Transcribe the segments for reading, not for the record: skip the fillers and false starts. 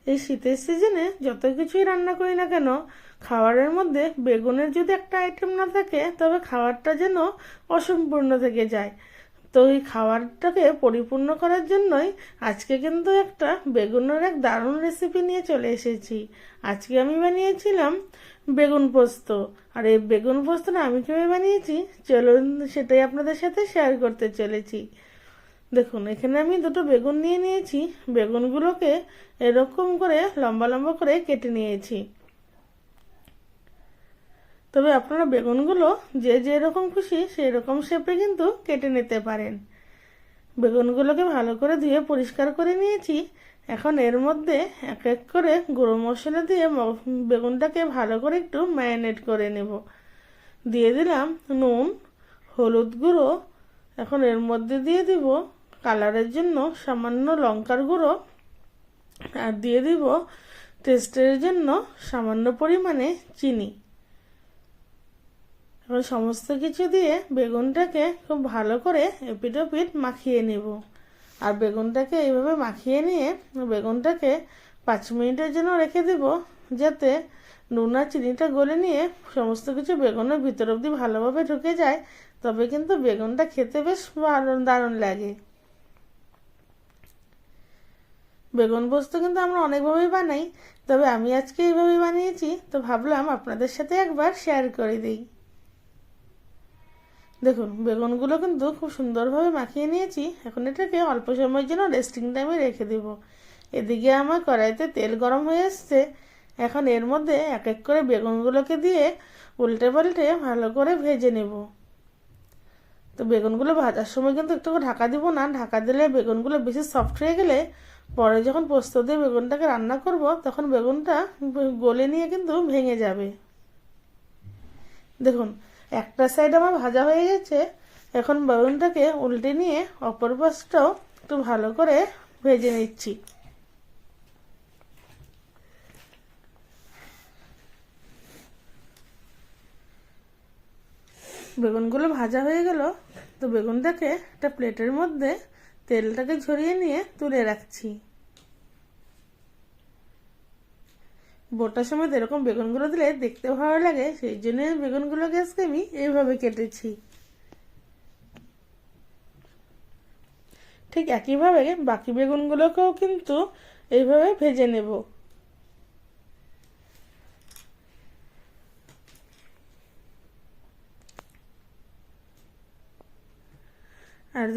এই শীতের সিজনে যত কিছুই রান্না করি না কেন, খাবারের মধ্যে বেগুনের যদি একটা আইটেম না থাকে তবে খাবারটা যেন অসম্পূর্ণ থেকে যায়। তো এই খাবারটাকে পরিপূর্ণ করার জন্যই আজকে কিন্তু একটা বেগুনের এক দারুণ রেসিপি নিয়ে চলে এসেছি। আজকে আমি বানিয়েছিলাম বেগুন পোস্ত। আর এই বেগুন পোস্তটা আমি কীভাবে বানিয়েছি চলুন সেটাই আপনাদের সাথে শেয়ার করতে চলেছি। দেখুন, এখানে আমি দুটো বেগুন নিয়ে নিয়েছি। বেগুনগুলোকে এরকম করে লম্বা লম্বা করে কেটে নিয়েছি। তবে আপনারা বেগুনগুলো যে যেরকম খুশি সেই রকম শেপে কিন্তু কেটে নিতে পারেন। বেগুনগুলোকে ভালো করে ধুয়ে পরিষ্কার করে নিয়েছি। এখন এর মধ্যে এক এক করে গুঁড়ো মশলা দিয়ে বেগুনটাকে ভালো করে একটু ম্যারিনেট করে নেব। দিয়ে দিলাম নুন, হলুদ গুঁড়ো। এখন এর মধ্যে দিয়ে দিব কালারের জন্য সামান্য লঙ্কার গুঁড়ো, আর দিয়ে দিব টেস্টের জন্য সামান্য পরিমাণে চিনি। এবার সমস্ত কিছু দিয়ে বেগুনটাকে খুব ভালো করে এপিট ওপিট মাখিয়ে নেব। আর বেগুনটাকে এইভাবে মাখিয়ে নিয়ে বেগুনটাকে 5 মিনিটের জন্য রেখে দেব, যাতে নুন আর চিনিটা গলে নিয়ে সমস্ত কিছু বেগুনের ভিতর অবধি ভালোভাবে ঢুকে যায়। তবে কিন্তু বেগুনটা খেতে বেশ দারুণ লাগে। বেগুন পোস্ত কিন্তু আমরা অনেকভাবেই বানাই, তবে আমি আজকে এইভাবেই বানিয়েছি, তো ভাবলাম আপনাদের সাথে একবার শেয়ার করে দিই। দেখুন, বেগুনগুলো কিন্তু খুব সুন্দরভাবে মাখিয়ে নিয়েছি। এখন এটাকে অল্প সময়ের জন্য রেস্টিং টাইমে রেখে দেব। এদিকে আমার কড়াইতে তেল গরম হয়ে এসছে। এখন এর মধ্যে এক এক করে বেগুনগুলোকে দিয়ে উল্টে পাল্টে ভালো করে ভেজে নেব। তো বেগুনগুলো ভাজার সময় কিন্তু একটু ঢাকা দিব না, ঢাকা দিলে বেগুনগুলো বেশি সফট হয়ে গেলে পরে যখন পোস্ত দিয়ে বেগুনটাকে রান্না করব তখন বেগুনটা গলে নিয়ে কিন্তু ভেঙে যাবে। দেখুন, একটা সাইড আমার ভাজা হয়ে গেছে। এখন বেগুনটাকে উল্টে নিয়ে অপর পাশটাও একটু ভালো করে ভেজে নিচ্ছি। বেগুনগুলো ভাজা হয়ে গেল। তো বেগুনটাকে একটা প্লেটের মধ্যে তেলটাকে ঝরিয়ে নিয়ে তুলে রাখছি। বোটার সময় এরকম বেগুনগুলো দিলে দেখতে ভালো লাগে, সেই জন্য বেগুনগুলোকে আজকে আমি এইভাবে কেটেছি। ঠিক একইভাবে বাকি বেগুনগুলোকেও কিন্তু এইভাবে ভেজে নেব। আর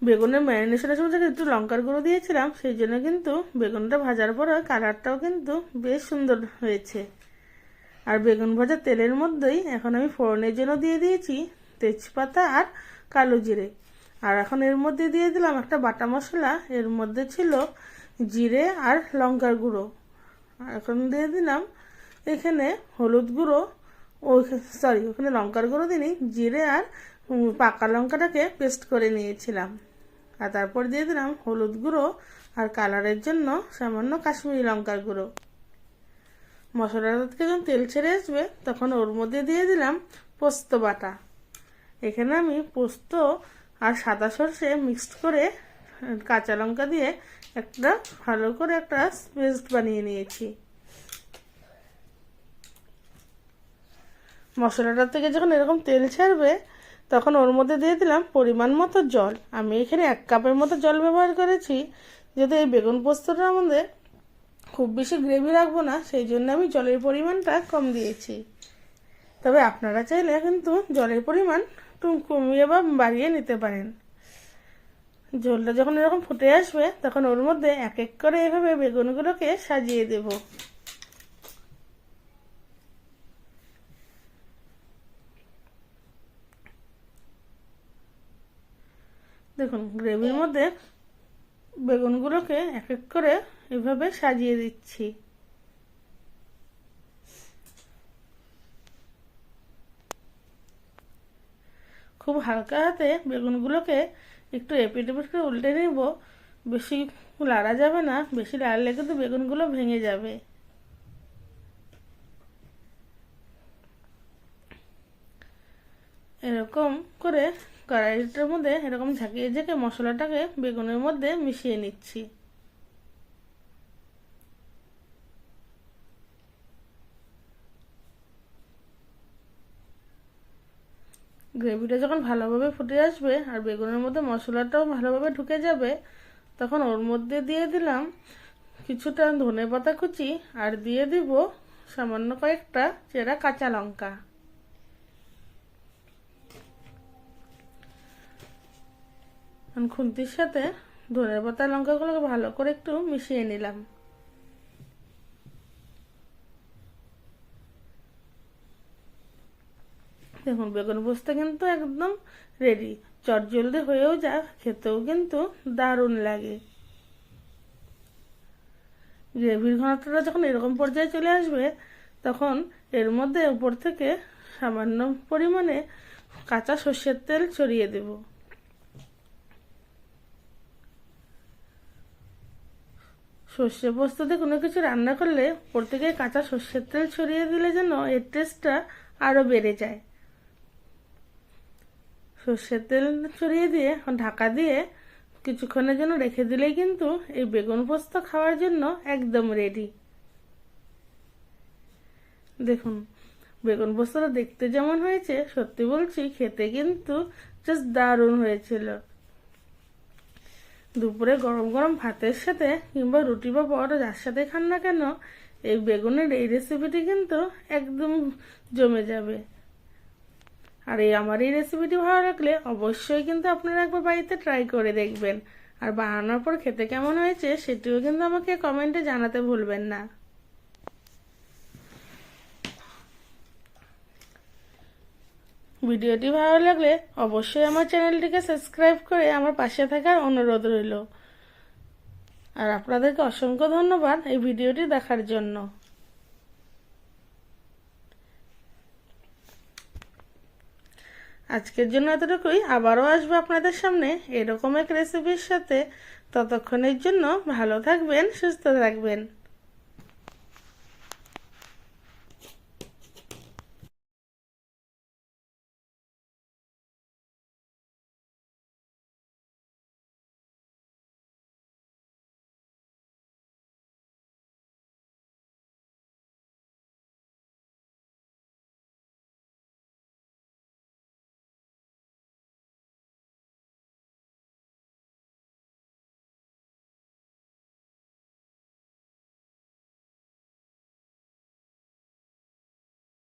বেগুনের ম্যারিনেশনের সময় একটু লঙ্কার গুঁড়ো দিয়েছিলাম, সেই জন্য কিন্তু বেগুনটা ভাজার পরে কালারটাও কিন্তু বেশ সুন্দর হয়েছে। আর বেগুন ভাজা তেলের মধ্যেই এখন আমি ফোড়নের জন্য দিয়ে দিয়েছি তেজপাতা আর কালো জিরে। আর এখন এর মধ্যে দিয়ে দিলাম একটা বাটা মশলা। এর মধ্যে ছিল জিরে আর লঙ্কার গুঁড়ো। এখন দিয়ে দিলাম এখানে হলুদ গুঁড়ো, ওখানে লঙ্কার গুঁড়ো দিইনি, জিরে আর পাকা লঙ্কাটাকে পেস্ট করে নিয়েছিলাম। আর তারপর দিয়ে দিলাম হলুদ গুঁড়ো আর কালারের জন্য সামান্য কাশ্মীরি লঙ্কার গুঁড়ো। মশলাটা থেকে যখন তেল ছেড়ে আসবে তখন ওর মধ্যে দিয়ে দিলাম পোস্ত বাটা। এখানে আমি পোস্ত আর সাদা সর্ষে মিক্সড করে কাঁচা লঙ্কা দিয়ে একটা ভালো করে একটা পেস্ট বানিয়ে নিয়েছি। মশলাটার থেকে যখন এরকম তেল ছাড়বে তখন ওর মধ্যে দিয়ে দিলাম পরিমাণ মতো জল। আমি এখানে 1 কাপের মতো জল ব্যবহার করেছি, যদি এই বেগুন পোস্তটার মধ্যে খুব বেশি গ্রেভি রাখবো না, সেই জন্য আমি জলের পরিমাণটা কম দিয়েছি। তবে আপনারা চাইলে কিন্তু জলের পরিমাণ একটু কমিয়ে বা বাড়িয়ে নিতে পারেন। ঝোলটা যখন এরকম ফুটে আসবে তখন ওর মধ্যে এক এক করে এভাবে বেগুনগুলোকে সাজিয়ে দেব। দেখুন, গ্রেভির মধ্যে বেগুনগুলোকে এক এক করে এভাবে সাজিয়ে দিচ্ছি। খুব হালকা হাতে বেগুনগুলোকে একটু এপিট ওপিট করে উল্টে নেব। বেশি লাড়া যাবে না, বেশি লাড়লে কিন্তু বেগুনগুলো ভেঙে যাবে। এরকম করে কড়াইটার মধ্যে এরকম ঝাঁকিয়ে ঝাঁকিয়ে মশলাটাকে বেগুনের মধ্যে মিশিয়ে নিচ্ছি। গ্রেভিটা যখন ভালোভাবে ফুটে আসবে আর বেগুনের মধ্যে মশলাটাও ভালোভাবে ঢুকে যাবে, তখন ওর মধ্যে দিয়ে দিলাম কিছুটা ধনেপাতা কুচি আর দিয়ে দিব সামান্য কয়েকটা চেরা কাঁচা লঙ্কা। খুন্তির সাথে ধনেপাতা লঙ্কাগুলোকে ভালো করে একটু মিশিয়ে নিলাম। দেখুন বেগুন পোস্ত কিন্তু একদম রেডি, চটজলদি হয়েও যা, খেতেও কিন্তু দারুণ লাগে। গ্রেভির ঘনত্বটা যখন এরকম পর্যায়ে চলে আসবে, তখন এর মধ্যে উপর থেকে সামান্য পরিমাণে কাঁচা সর্ষের তেল ছড়িয়ে দেব। সর্ষে পোস্ততে কোনো কিছু রান্না করলে উপর থেকে কাঁচা সর্ষের তেল ছড়িয়ে দিলে যেন এর টেস্টটা আরও বেড়ে যায়। সর্ষের তেল ছড়িয়ে দিয়ে ঢাকা দিয়ে কিছুক্ষণের জন্য রেখে দিলেই কিন্তু এই বেগুন পোস্ত খাওয়ার জন্য একদম রেডি। দেখুন বেগুন পোস্তটা দেখতে যেমন হয়েছে, সত্যি বলছি খেতে কিন্তু জাস্ট দারুণ হয়েছিল। দুপুরে গরম গরম ভাতের সাথে কিংবা রুটি বা পরোটা যার সাথে খান না কেন, এই বেগুনের এই রেসিপিটি কিন্তু একদম জমে যাবে। আর আমার এই রেসিপিটি ভালো লাগলে অবশ্যই কিন্তু আপনারা একবার বাড়িতে ট্রাই করে দেখবেন, আর বানানোর পর খেতে কেমন হয়েছে সেটিও কিন্তু আমাকে কমেন্টে জানাতে ভুলবেন না। ভিডিওটি ভালো লাগলে অবশ্যই আমার চ্যানেলটিকে সাবস্ক্রাইব করে আমার পাশে থাকার অনুরোধ রইল। আর আপনাদেরকে অসংখ্য ধন্যবাদ এই ভিডিওটি দেখার জন্য। আজকের জন্য এতটুকুই, আবারও আসবো আপনাদের সামনে এরকম এক রেসিপির সাথে। ততক্ষণের জন্য ভালো থাকবেন, সুস্থ থাকবেন।